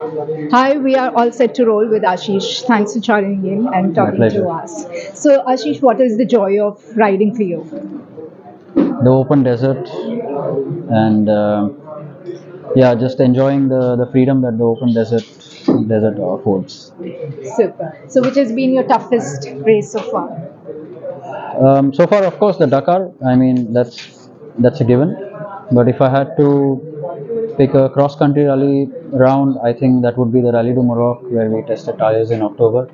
Hi, we are all set to roll with Ashish. Thanks for joining in and My talking to pleasure. us. So, Ashish, what is the joy of riding for you? The open desert, and yeah, just enjoying the freedom that the open desert affords. Super. So, which has been your toughest race so far? So far, of course, the Dakar. I mean, that's a given. But if I had to pick a cross country rally round, I think that would be the Rally du Maroc, where we tested tires in October.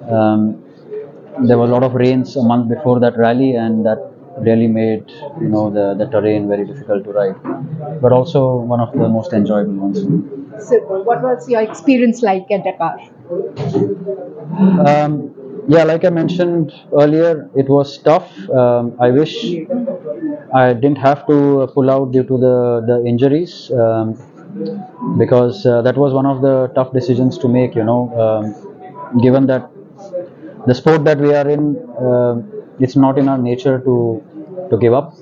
Um, there were a lot of rains a month before that rally, and that really made the terrain very difficult to ride, but also one of the most enjoyable ones. Super. What was your experience like at Dakar? Yeah, like I mentioned earlier, it was tough. I wish I didn't have to pull out due to the injuries, because that was one of the tough decisions to make. Given that the sport that we are in, it's not in our nature to give up.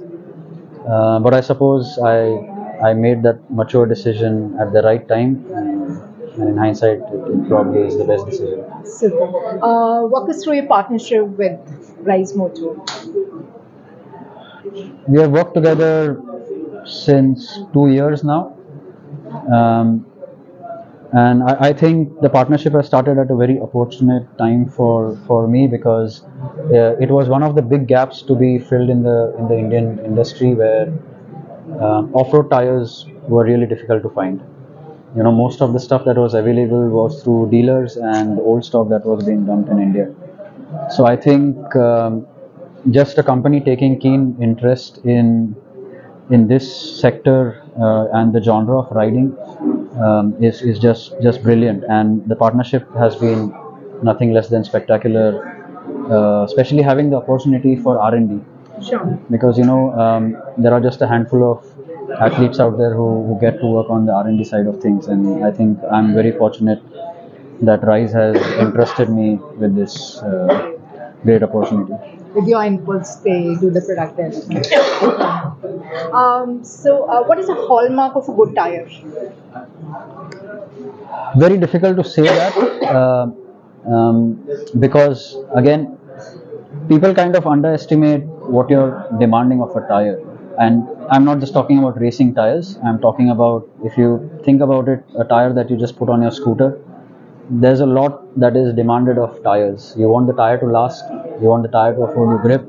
But I suppose I made that mature decision at the right time, and in hindsight, it probably is the best decision. Super. Walk us through your partnership with Reise Moto. We have worked together since 2 years now, um, and I think the partnership has started at a very opportune time for me, because it was one of the big gaps to be filled in the Indian industry, where off-road tires were really difficult to find. Most of the stuff that was available was through dealers and old stock that was being dumped in India. So I think just a company taking keen interest in this sector and the genre of riding is just brilliant, and the partnership has been nothing less than spectacular, especially having the opportunity for R&D, Sure. because there are just a handful of athletes out there who get to work on the R&D side of things, and I think I'm very fortunate that Rise has entrusted me with this great opportunity. With your inputs, they do the product development. What is a hallmark of a good tire? Very difficult to say that, because again, people kind of underestimate what you're demanding of a tire. And I'm not just talking about racing tires, I'm talking about, if you think about it, a tire that you just put on your scooter. There's a lot that is demanded of tires. You want the tire to last, you want the tire to afford you grip,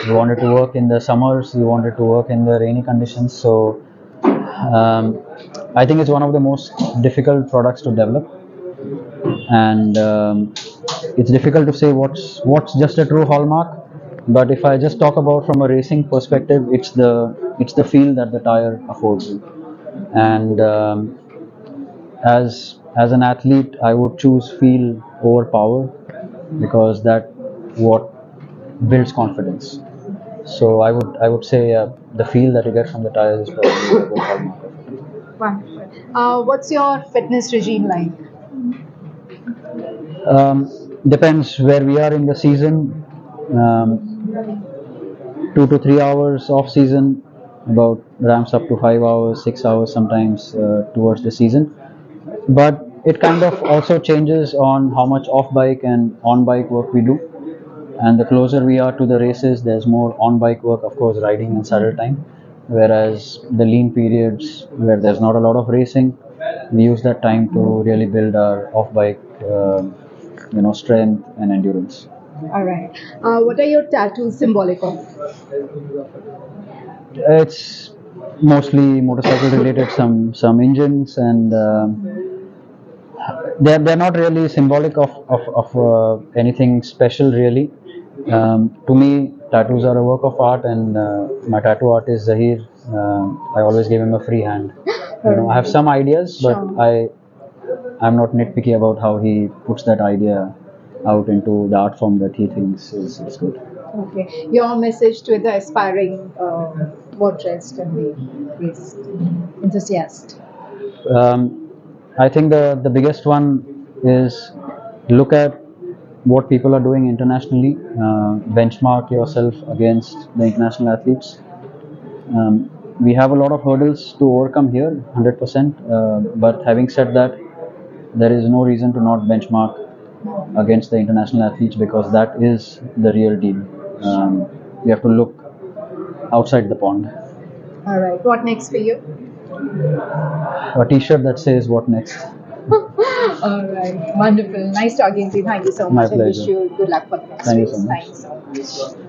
you want it to work in the summers, you want it to work in the rainy conditions. So um, I think it's one of the most difficult products to develop, and it's difficult to say what's just a true hallmark. But if I just talk about from a racing perspective, it's the feel that the tire affords you. And as an athlete, I would choose feel over power, because that what builds confidence. So I would say the feel that you get from the tires is probably a good hallmark of it. Wonderful. What's your fitness regime like? Depends where we are in the season. Um, 2 to 3 hours off season, about ramps up to 5 hours, 6 hours sometimes towards the season. But it kind of also changes on how much off bike and on bike work we do. And the closer we are to the races, there's more on bike work, of course, riding and saddle time. Whereas the lean periods where there's not a lot of racing, we use that time to really build our off bike, strength and endurance. All right. What are your tattoos symbolic of? It's mostly motorcycle related, some engines, and they're not really symbolic of anything special really. To me, tattoos are a work of art, and my tattoo artist Zahir, I always give him a free hand. I have some ideas, but Sure. I'm not nitpicky about how he puts that idea out into the art form that he thinks is good. Okay. Your message to the aspiring motorist and the race enthusiast. Um, I think the biggest one is look at what people are doing internationally, benchmark yourself against the international athletes. We have a lot of hurdles to overcome here, 100%. But having said that, there is no reason to not benchmark against the international athletes, because that is the real deal. You have to look outside the pond. All right. What next for you? A T-shirt that says "What next?" All right. Wonderful. Nice talking to you. Thank you so My much. I wish pleasure. you good luck for the next Thank you so race. much. Thank you so much.